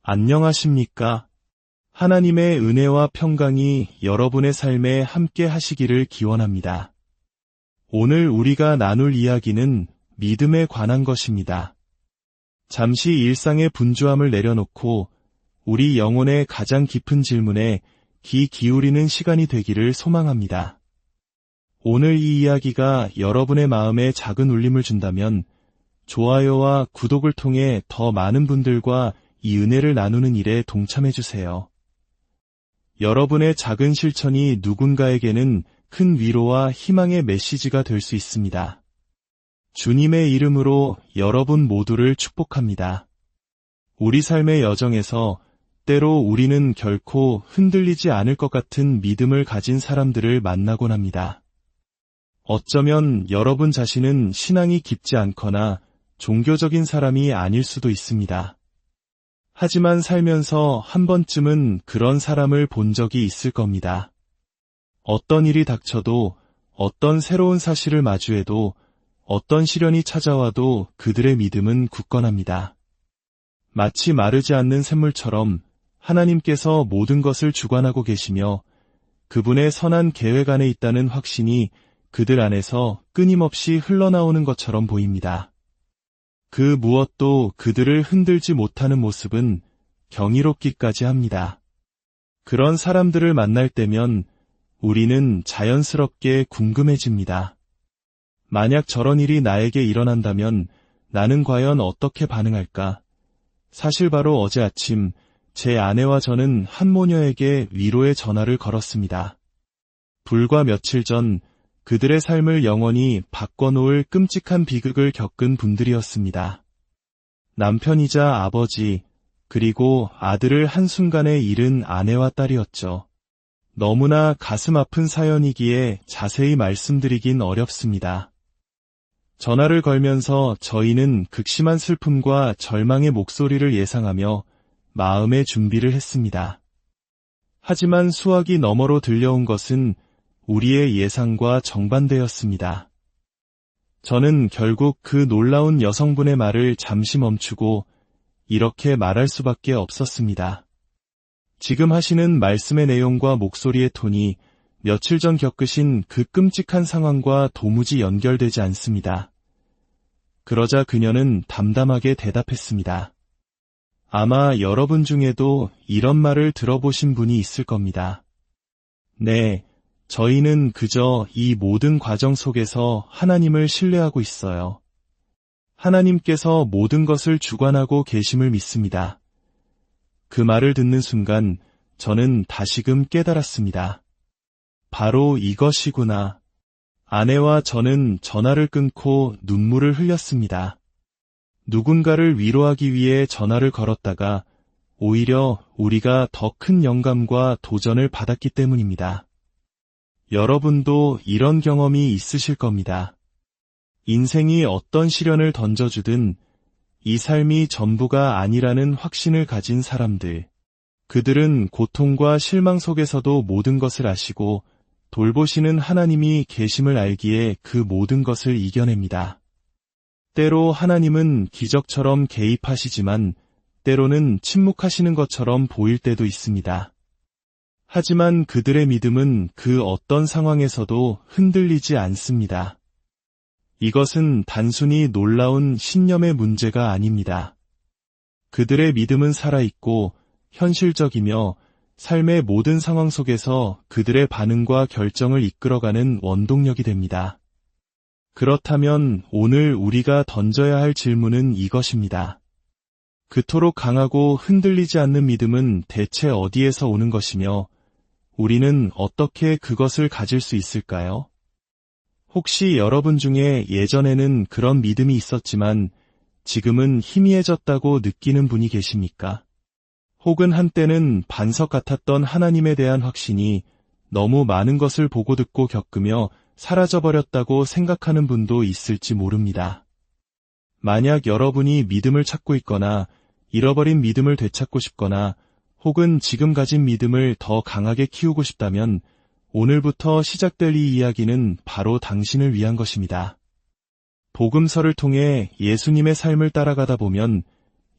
안녕하십니까? 하나님의 은혜와 평강이 여러분의 삶에 함께 하시기를 기원합니다. 오늘 우리가 나눌 이야기는 믿음에 관한 것입니다. 잠시 일상의 분주함을 내려놓고 우리 영혼의 가장 깊은 질문에 귀 기울이는 시간이 되기를 소망합니다. 오늘 이 이야기가 여러분의 마음에 작은 울림을 준다면 좋아요와 구독을 통해 더 많은 분들과 이 은혜를 나누는 일에 동참해주세요. 여러분의 작은 실천이 누군가에게는 큰 위로와 희망의 메시지가 될 수 있습니다. 주님의 이름으로 여러분 모두를 축복합니다. 우리 삶의 여정에서 때로 우리는 결코 흔들리지 않을 것 같은 믿음을 가진 사람들을 만나곤 합니다. 어쩌면 여러분 자신은 신앙이 깊지 않거나 종교적인 사람이 아닐 수도 있습니다. 하지만 살면서 한 번쯤은 그런 사람을 본 적이 있을 겁니다. 어떤 일이 닥쳐도, 어떤 새로운 사실을 마주해도, 어떤 시련이 찾아와도 그들의 믿음은 굳건합니다. 마치 마르지 않는 샘물처럼 하나님께서 모든 것을 주관하고 계시며 그분의 선한 계획 안에 있다는 확신이 그들 안에서 끊임없이 흘러나오는 것처럼 보입니다. 그 무엇도 그들을 흔들지 못하는 모습은 경이롭기까지 합니다. 그런 사람들을 만날 때면 우리는 자연스럽게 궁금해집니다. 만약 저런 일이 나에게 일어난다면 나는 과연 어떻게 반응할까? 사실 바로 어제 아침 제 아내와 저는 한 모녀에게 위로의 전화를 걸었습니다. 불과 며칠 전 그들의 삶을 영원히 바꿔놓을 끔찍한 비극을 겪은 분들이었습니다. 남편이자 아버지, 그리고 아들을 한순간에 잃은 아내와 딸이었죠. 너무나 가슴 아픈 사연이기에 자세히 말씀드리긴 어렵습니다. 전화를 걸면서 저희는 극심한 슬픔과 절망의 목소리를 예상하며 마음의 준비를 했습니다. 하지만 수화기 너머로 들려온 것은 우리의 예상과 정반대였습니다. 저는 결국 그 놀라운 여성분의 말을 잠시 멈추고 이렇게 말할 수밖에 없었습니다. 지금 하시는 말씀의 내용과 목소리의 톤이 며칠 전 겪으신 그 끔찍한 상황과 도무지 연결되지 않습니다. 그러자 그녀는 담담하게 대답했습니다. 아마 여러분 중에도 이런 말을 들어보신 분이 있을 겁니다. 네, 저희는 그저 이 모든 과정 속에서 하나님을 신뢰하고 있어요. 하나님께서 모든 것을 주관하고 계심을 믿습니다. 그 말을 듣는 순간 저는 다시금 깨달았습니다. 바로 이것이구나. 아내와 저는 전화를 끊고 눈물을 흘렸습니다. 누군가를 위로하기 위해 전화를 걸었다가 오히려 우리가 더 큰 영감과 도전을 받았기 때문입니다. 여러분도 이런 경험이 있으실 겁니다. 인생이 어떤 시련을 던져주든 이 삶이 전부가 아니라는 확신을 가진 사람들. 그들은 고통과 실망 속에서도 모든 것을 아시고 돌보시는 하나님이 계심을 알기에 그 모든 것을 이겨냅니다. 때로 하나님은 기적처럼 개입하시지만 때로는 침묵하시는 것처럼 보일 때도 있습니다. 하지만 그들의 믿음은 그 어떤 상황에서도 흔들리지 않습니다. 이것은 단순히 놀라운 신념의 문제가 아닙니다. 그들의 믿음은 살아있고 현실적이며 삶의 모든 상황 속에서 그들의 반응과 결정을 이끌어가는 원동력이 됩니다. 그렇다면 오늘 우리가 던져야 할 질문은 이것입니다. 그토록 강하고 흔들리지 않는 믿음은 대체 어디에서 오는 것이며 우리는 어떻게 그것을 가질 수 있을까요? 혹시 여러분 중에 예전에는 그런 믿음이 있었지만 지금은 희미해졌다고 느끼는 분이 계십니까? 혹은 한때는 반석 같았던 하나님에 대한 확신이 너무 많은 것을 보고 듣고 겪으며 사라져버렸다고 생각하는 분도 있을지 모릅니다. 만약 여러분이 믿음을 찾고 있거나 잃어버린 믿음을 되찾고 싶거나 혹은 지금 가진 믿음을 더 강하게 키우고 싶다면 오늘부터 시작될 이 이야기는 바로 당신을 위한 것입니다. 복음서를 통해 예수님의 삶을 따라가다 보면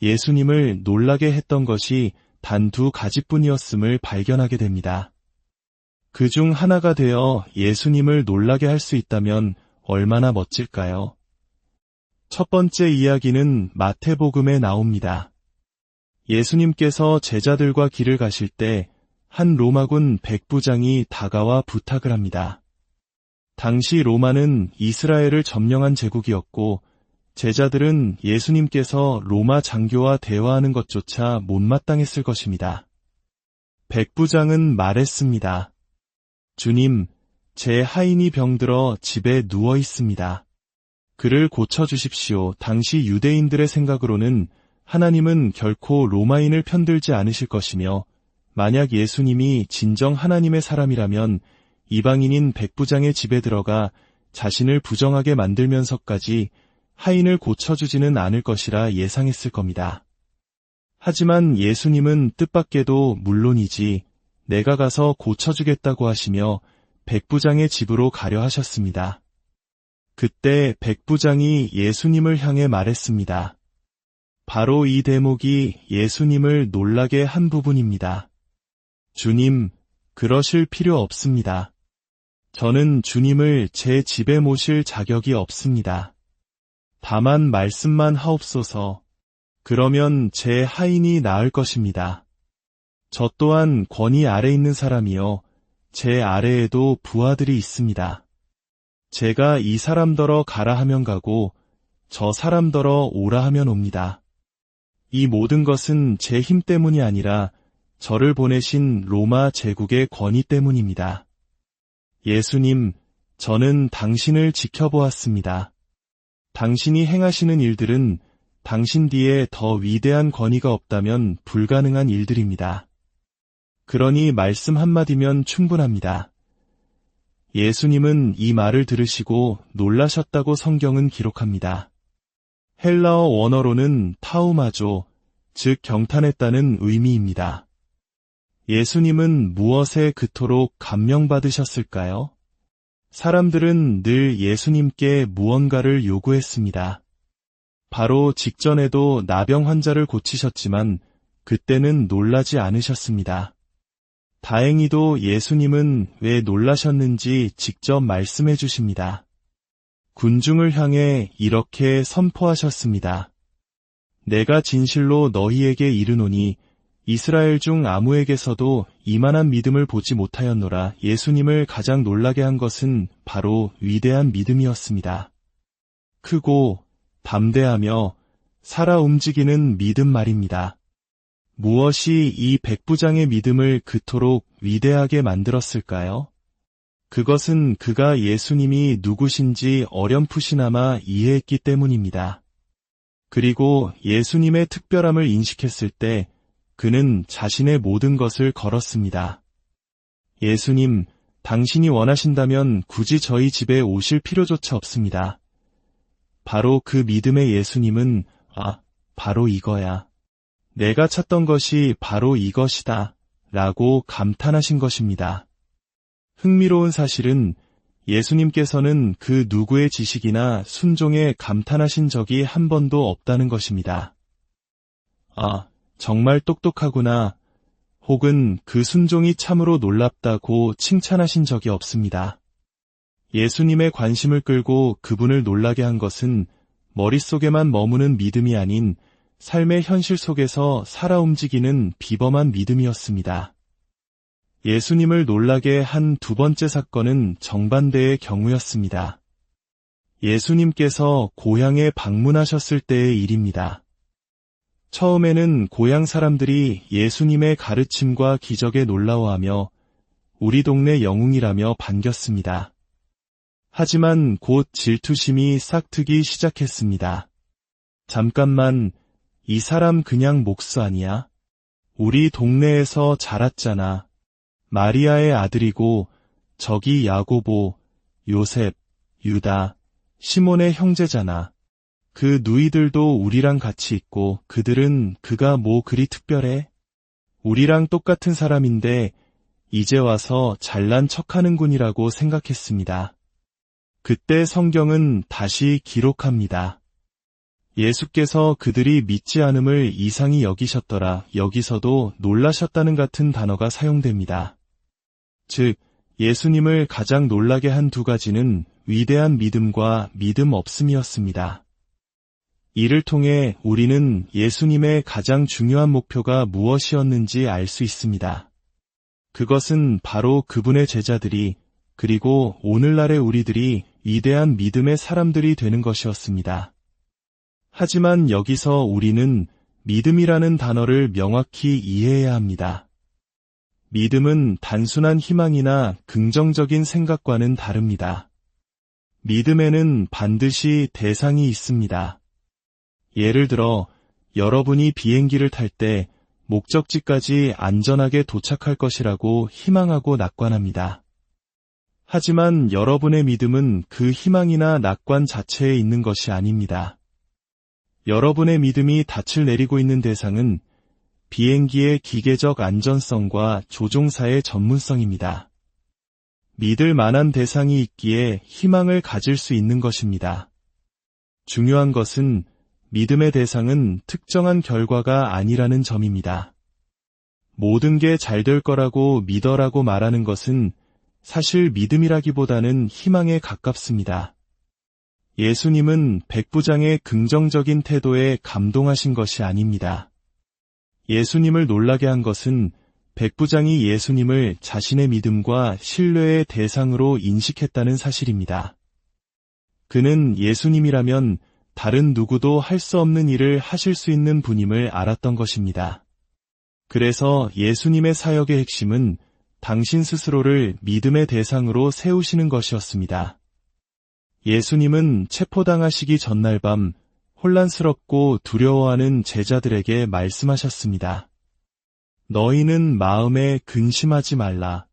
예수님을 놀라게 했던 것이 단 2가지뿐이었음을 발견하게 됩니다. 그 중 하나가 되어 예수님을 놀라게 할 수 있다면 얼마나 멋질까요? 첫 번째 이야기는 마태복음에 나옵니다. 예수님께서 제자들과 길을 가실 때 한 로마군 백부장이 다가와 부탁을 합니다. 당시 로마는 이스라엘을 점령한 제국이었고 제자들은 예수님께서 로마 장교와 대화하는 것조차 못마땅했을 것입니다. 백부장은 말했습니다. 주님, 제 하인이 병들어 집에 누워 있습니다. 그를 고쳐주십시오. 당시 유대인들의 생각으로는 하나님은 결코 로마인을 편들지 않으실 것이며 만약 예수님이 진정 하나님의 사람이라면 이방인인 백부장의 집에 들어가 자신을 부정하게 만들면서까지 하인을 고쳐주지는 않을 것이라 예상했을 겁니다. 하지만 예수님은 뜻밖에도 물론이지 내가 가서 고쳐주겠다고 하시며 백부장의 집으로 가려 하셨습니다. 그때 백부장이 예수님을 향해 말했습니다. 바로 이 대목이 예수님을 놀라게 한 부분입니다. 주님, 그러실 필요 없습니다. 저는 주님을 제 집에 모실 자격이 없습니다. 다만 말씀만 하옵소서. 그러면 제 하인이 나을 것입니다. 저 또한 권위 아래 있는 사람이요. 제 아래에도 부하들이 있습니다. 제가 이 사람더러 가라 하면 가고 저 사람더러 오라 하면 옵니다. 이 모든 것은 제 힘 때문이 아니라 저를 보내신 로마 제국의 권위 때문입니다. 예수님, 저는 당신을 지켜보았습니다. 당신이 행하시는 일들은 당신 뒤에 더 위대한 권위가 없다면 불가능한 일들입니다. 그러니 말씀 한마디면 충분합니다. 예수님은 이 말을 들으시고 놀라셨다고 성경은 기록합니다. 헬라어 원어로는 타우마조, 즉 경탄했다는 의미입니다. 예수님은 무엇에 그토록 감명받으셨을까요? 사람들은 늘 예수님께 무언가를 요구했습니다. 바로 직전에도 나병 환자를 고치셨지만 그때는 놀라지 않으셨습니다. 다행히도 예수님은 왜 놀라셨는지 직접 말씀해 주십니다. 군중을 향해 이렇게 선포하셨습니다. 내가 진실로 너희에게 이르노니 이스라엘 중 아무에게서도 이만한 믿음을 보지 못하였노라. 예수님을 가장 놀라게 한 것은 바로 위대한 믿음이었습니다. 크고 담대하며 살아 움직이는 믿음 말입니다. 무엇이 이 백부장의 믿음을 그토록 위대하게 만들었을까요? 그것은 그가 예수님이 누구신지 어렴풋이나마 이해했기 때문입니다. 그리고 예수님의 특별함을 인식했을 때 그는 자신의 모든 것을 걸었습니다. 예수님, 당신이 원하신다면 굳이 저희 집에 오실 필요조차 없습니다. 바로 그 믿음의 예수님은 바로 이거야. 내가 찾던 것이 바로 이것이다 라고 감탄하신 것입니다. 흥미로운 사실은 예수님께서는 그 누구의 지식이나 순종에 감탄하신 적이 한 번도 없다는 것입니다. 정말 똑똑하구나 혹은 그 순종이 참으로 놀랍다고 칭찬하신 적이 없습니다. 예수님의 관심을 끌고 그분을 놀라게 한 것은 머릿속에만 머무는 믿음이 아닌 삶의 현실 속에서 살아 움직이는 비범한 믿음이었습니다. 예수님을 놀라게 한 두 번째 사건은 정반대의 경우였습니다. 예수님께서 고향에 방문하셨을 때의 일입니다. 처음에는 고향 사람들이 예수님의 가르침과 기적에 놀라워하며 우리 동네 영웅이라며 반겼습니다. 하지만 곧 질투심이 싹트기 시작했습니다. 잠깐만, 이 사람 그냥 목수 아니야? 우리 동네에서 자랐잖아. 마리아의 아들이고 저기 야고보, 요셉, 유다, 시몬의 형제잖아. 그 누이들도 우리랑 같이 있고 그들은 그가 뭐 그리 특별해? 우리랑 똑같은 사람인데 이제 와서 잘난 척하는군이라고 생각했습니다. 그때 성경은 다시 기록합니다. 예수께서 그들이 믿지 않음을 이상히 여기셨더라. 여기서도 놀라셨다는 같은 단어가 사용됩니다. 즉, 예수님을 가장 놀라게 한 두 가지는 위대한 믿음과 믿음 없음이었습니다. 이를 통해 우리는 예수님의 가장 중요한 목표가 무엇이었는지 알 수 있습니다. 그것은 바로 그분의 제자들이, 그리고 오늘날의 우리들이 위대한 믿음의 사람들이 되는 것이었습니다. 하지만 여기서 우리는 믿음이라는 단어를 명확히 이해해야 합니다. 믿음은 단순한 희망이나 긍정적인 생각과는 다릅니다. 믿음에는 반드시 대상이 있습니다. 예를 들어, 여러분이 비행기를 탈 때 목적지까지 안전하게 도착할 것이라고 희망하고 낙관합니다. 하지만 여러분의 믿음은 그 희망이나 낙관 자체에 있는 것이 아닙니다. 여러분의 믿음이 닻을 내리고 있는 대상은 비행기의 기계적 안전성과 조종사의 전문성입니다. 믿을 만한 대상이 있기에 희망을 가질 수 있는 것입니다. 중요한 것은 믿음의 대상은 특정한 결과가 아니라는 점입니다. 모든 게 잘 될 거라고 믿어라고 말하는 것은 사실 믿음이라기보다는 희망에 가깝습니다. 예수님은 백부장의 긍정적인 태도에 감동하신 것이 아닙니다. 예수님을 놀라게 한 것은 백부장이 예수님을 자신의 믿음과 신뢰의 대상으로 인식했다는 사실입니다. 그는 예수님이라면 다른 누구도 할 수 없는 일을 하실 수 있는 분임을 알았던 것입니다. 그래서 예수님의 사역의 핵심은 당신 스스로를 믿음의 대상으로 세우시는 것이었습니다. 예수님은 체포당하시기 전날 밤 혼란스럽고 두려워하는 제자들에게 말씀하셨습니다. 너희는 마음에 근심하지 말라.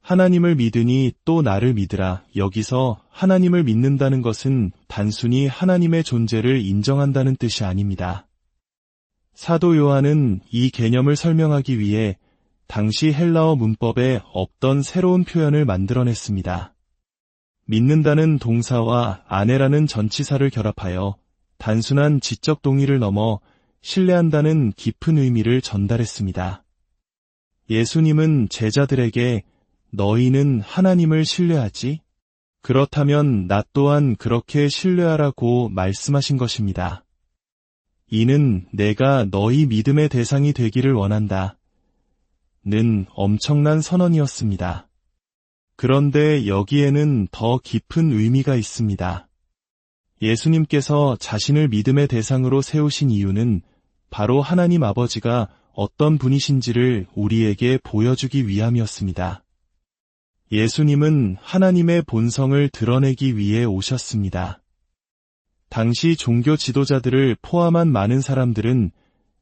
하나님을 믿으니 또 나를 믿으라. 여기서 하나님을 믿는다는 것은 단순히 하나님의 존재를 인정한다는 뜻이 아닙니다. 사도 요한은 이 개념을 설명하기 위해 당시 헬라어 문법에 없던 새로운 표현을 만들어냈습니다. 믿는다는 동사와 아내라는 전치사를 결합하여 단순한 지적 동의를 넘어 신뢰한다는 깊은 의미를 전달했습니다. 예수님은 제자들에게 너희는 하나님을 신뢰하지? 그렇다면 나 또한 그렇게 신뢰하라고 말씀하신 것입니다. 이는 내가 너희 믿음의 대상이 되기를 원한다. 는 엄청난 선언이었습니다. 그런데 여기에는 더 깊은 의미가 있습니다. 예수님께서 자신을 믿음의 대상으로 세우신 이유는 바로 하나님 아버지가 어떤 분이신지를 우리에게 보여주기 위함이었습니다. 예수님은 하나님의 본성을 드러내기 위해 오셨습니다. 당시 종교 지도자들을 포함한 많은 사람들은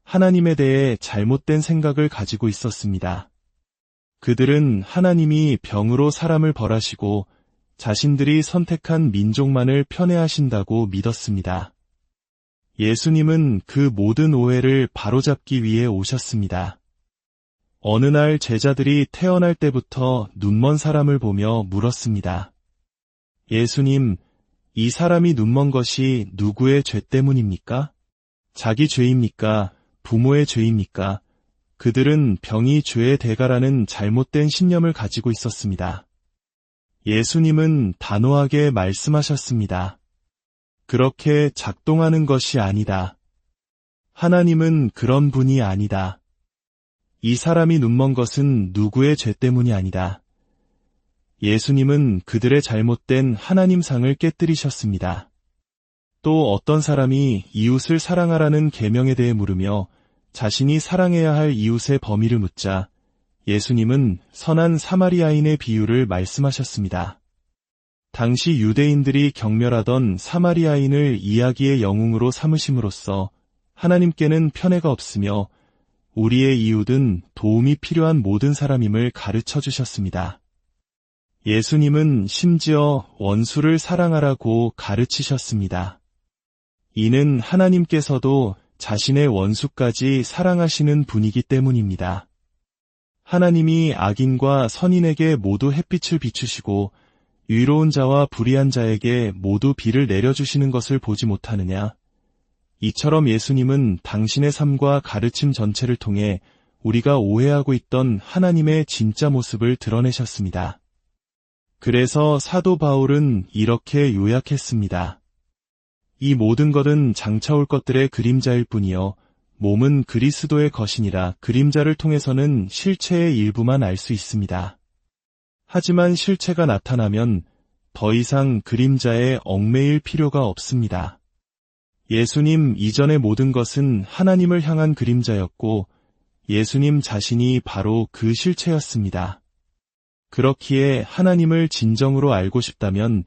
하나님에 대해 잘못된 생각을 가지고 있었습니다. 그들은 하나님이 병으로 사람을 벌하시고 자신들이 선택한 민족만을 편애하신다고 믿었습니다. 예수님은 그 모든 오해를 바로잡기 위해 오셨습니다. 어느 날 제자들이 태어날 때부터 눈먼 사람을 보며 물었습니다. 예수님, 이 사람이 눈먼 것이 누구의 죄 때문입니까? 자기 죄입니까? 부모의 죄입니까? 그들은 병이 죄의 대가라는 잘못된 신념을 가지고 있었습니다. 예수님은 단호하게 말씀하셨습니다. 그렇게 작동하는 것이 아니다. 하나님은 그런 분이 아니다. 이 사람이 눈먼 것은 누구의 죄 때문이 아니다. 예수님은 그들의 잘못된 하나님상을 깨뜨리셨습니다. 또 어떤 사람이 이웃을 사랑하라는 계명에 대해 물으며 자신이 사랑해야 할 이웃의 범위를 묻자 예수님은 선한 사마리아인의 비유를 말씀하셨습니다. 당시 유대인들이 경멸하던 사마리아인을 이야기의 영웅으로 삼으심으로써 하나님께는 편애가 없으며 우리의 이웃은 도움이 필요한 모든 사람임을 가르쳐 주셨습니다. 예수님은 심지어 원수를 사랑하라고 가르치셨습니다. 이는 하나님께서도 자신의 원수까지 사랑하시는 분이기 때문입니다. 하나님이 악인과 선인에게 모두 햇빛을 비추시고 의로운 자와 불의한 자에게 모두 비를 내려주시는 것을 보지 못하느냐? 이처럼 예수님은 당신의 삶과 가르침 전체를 통해 우리가 오해하고 있던 하나님의 진짜 모습을 드러내셨습니다. 그래서 사도 바울은 이렇게 요약했습니다. 이 모든 것은 장차 올 것들의 그림자일 뿐이요 몸은 그리스도의 것이니라. 그림자를 통해서는 실체의 일부만 알 수 있습니다. 하지만 실체가 나타나면 더 이상 그림자에 얽매일 필요가 없습니다. 예수님 이전의 모든 것은 하나님을 향한 그림자였고 예수님 자신이 바로 그 실체였습니다. 그렇기에 하나님을 진정으로 알고 싶다면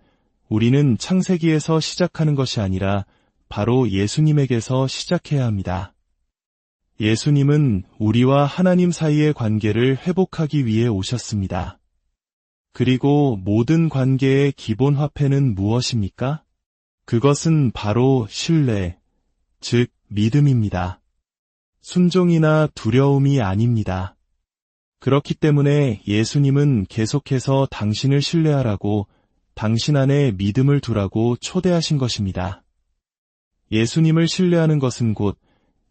우리는 창세기에서 시작하는 것이 아니라 바로 예수님에게서 시작해야 합니다. 예수님은 우리와 하나님 사이의 관계를 회복하기 위해 오셨습니다. 그리고 모든 관계의 기본 화폐는 무엇입니까? 그것은 바로 신뢰, 즉 믿음입니다. 순종이나 두려움이 아닙니다. 그렇기 때문에 예수님은 계속해서 당신을 신뢰하라고 당신 안에 믿음을 두라고 초대하신 것입니다. 예수님을 신뢰하는 것은 곧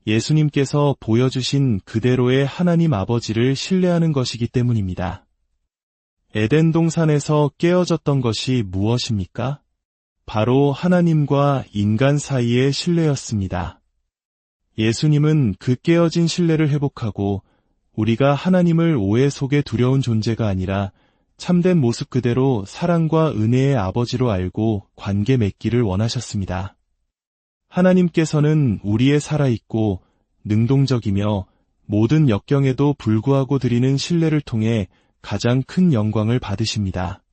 예수님께서 보여주신 그대로의 하나님 아버지를 신뢰하는 것이기 때문입니다. 에덴 동산에서 깨어졌던 것이 무엇입니까? 바로 하나님과 인간 사이의 신뢰였습니다. 예수님은 그 깨어진 신뢰를 회복하고 우리가 하나님을 오해 속에 두려운 존재가 아니라 참된 모습 그대로 사랑과 은혜의 아버지로 알고 관계 맺기를 원하셨습니다. 하나님께서는 우리의 살아있고 능동적이며 모든 역경에도 불구하고 드리는 신뢰를 통해 가장 큰 영광을 받으십니다.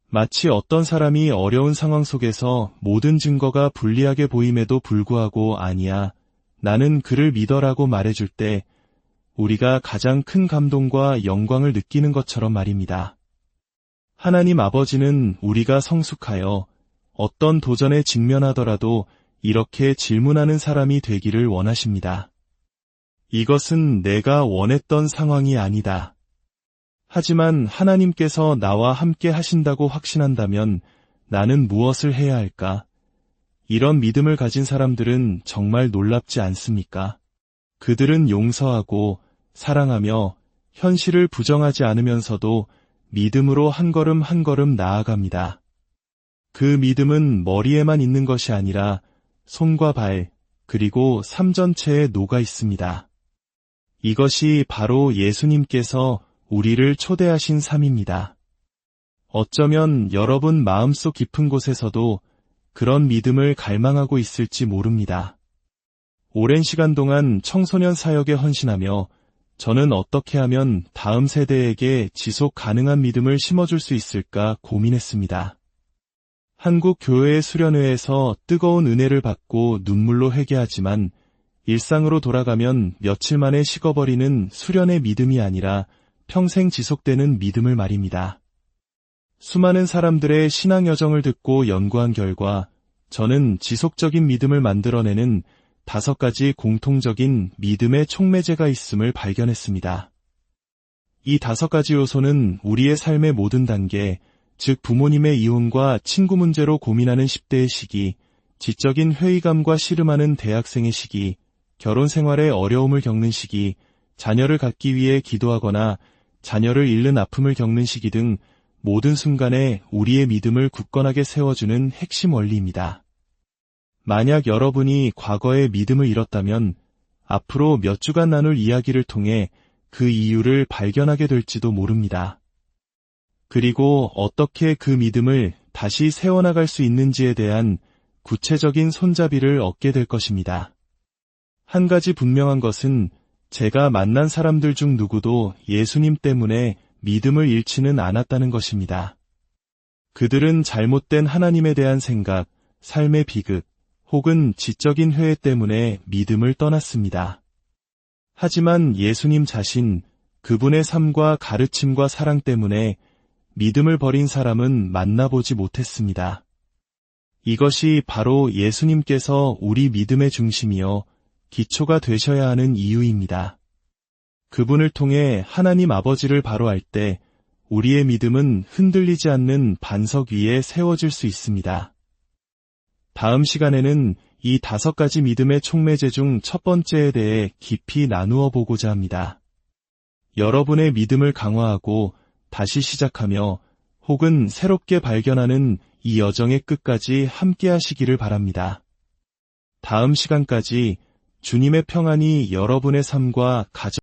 마치 어떤 사람이 어려운 상황 속에서 모든 증거가 불리하게 보임에도 불구하고 아니야, 나는 그를 믿어라고 말해줄 때 우리가 가장 큰 감동과 영광을 느끼는 것처럼 말입니다. 하나님 아버지는 우리가 성숙하여 어떤 도전에 직면하더라도 이렇게 질문하는 사람이 되기를 원하십니다. 이것은 내가 원했던 상황이 아니다. 하지만 하나님께서 나와 함께 하신다고 확신한다면 나는 무엇을 해야 할까? 이런 믿음을 가진 사람들은 정말 놀랍지 않습니까? 그들은 용서하고 사랑하며 현실을 부정하지 않으면서도 믿음으로 한 걸음 한 걸음 나아갑니다. 그 믿음은 머리에만 있는 것이 아니라 손과 발, 그리고 삶 전체에 녹아 있습니다. 이것이 바로 예수님께서 우리를 초대하신 삶입니다. 어쩌면 여러분 마음속 깊은 곳에서도 그런 믿음을 갈망하고 있을지 모릅니다. 오랜 시간 동안 청소년 사역에 헌신하며 저는 어떻게 하면 다음 세대에게 지속 가능한 믿음을 심어줄 수 있을까 고민했습니다. 한국 교회의 수련회에서 뜨거운 은혜를 받고 눈물로 회개하지만 일상으로 돌아가면 며칠 만에 식어버리는 수련의 믿음이 아니라 평생 지속되는 믿음을 말입니다. 수많은 사람들의 신앙 여정을 듣고 연구한 결과 저는 지속적인 믿음을 만들어내는 5가지 공통적인 믿음의 촉매제가 있음을 발견했습니다. 이 5가지 요소는 우리의 삶의 모든 단계, 즉 부모님의 이혼과 친구 문제로 고민하는 10대의 시기, 지적인 회의감과 씨름하는 대학생의 시기, 결혼 생활에 어려움을 겪는 시기, 자녀를 갖기 위해 기도하거나 자녀를 잃는 아픔을 겪는 시기 등 모든 순간에 우리의 믿음을 굳건하게 세워주는 핵심 원리입니다. 만약 여러분이 과거에 믿음을 잃었다면 앞으로 몇 주간 나눌 이야기를 통해 그 이유를 발견하게 될지도 모릅니다. 그리고 어떻게 그 믿음을 다시 세워나갈 수 있는지에 대한 구체적인 손잡이를 얻게 될 것입니다. 한 가지 분명한 것은 제가 만난 사람들 중 누구도 예수님 때문에 믿음을 잃지는 않았다는 것입니다. 그들은 잘못된 하나님에 대한 생각, 삶의 비극, 혹은 지적인 회의 때문에 믿음을 떠났습니다. 하지만 예수님 자신, 그분의 삶과 가르침과 사랑 때문에 믿음을 버린 사람은 만나보지 못했습니다. 이것이 바로 예수님께서 우리 믿음의 중심이요, 기초가 되셔야 하는 이유입니다. 그분을 통해 하나님 아버지를 바로할 때 우리의 믿음은 흔들리지 않는 반석 위에 세워질 수 있습니다. 다음 시간에는 이 5가지 믿음의 촉매제 중 첫 번째에 대해 깊이 나누어 보고자 합니다. 여러분의 믿음을 강화하고 다시 시작하며 혹은 새롭게 발견하는 이 여정의 끝까지 함께 하시기를 바랍니다. 다음 시간까지 주님의 평안이 여러분의 삶과 가정